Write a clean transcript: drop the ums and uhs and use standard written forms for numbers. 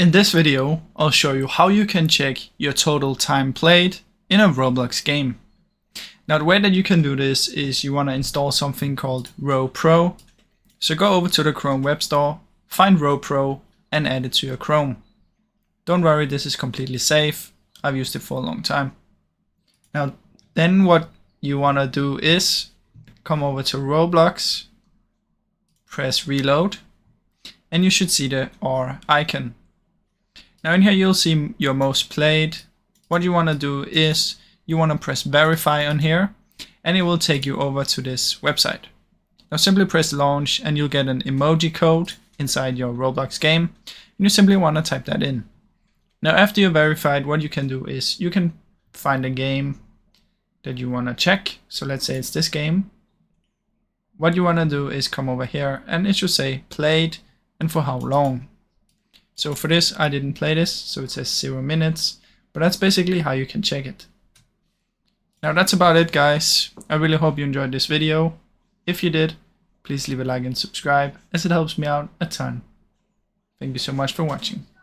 In this video, I'll show you how you can check your total time played in a Roblox game. Now the way that you can do this is you want to install something called RoPro. So go over to the Chrome Web Store, find RoPro and add it to your Chrome. Don't worry, this is completely safe. I've used it for a long time. Now then what you want to do is come over to Roblox, press reload, and you should see the R icon. Now in here you'll see your most played. What you want to do is you want to press verify on here and it will take you over to this website. Now simply press launch and you'll get an emoji code inside your Roblox game and you simply want to type that in. Now after you're verified, what you can do is you can find a game that you want to check. So let's say it's this game. What you want to do is come over here and it should say played and for how long. So for this I didn't play this, so it says 0 minutes, but that's basically how you can check it. Now that's about it guys. I really hope you enjoyed this video. If you did, please leave a like and subscribe as it helps me out a ton. Thank you so much for watching.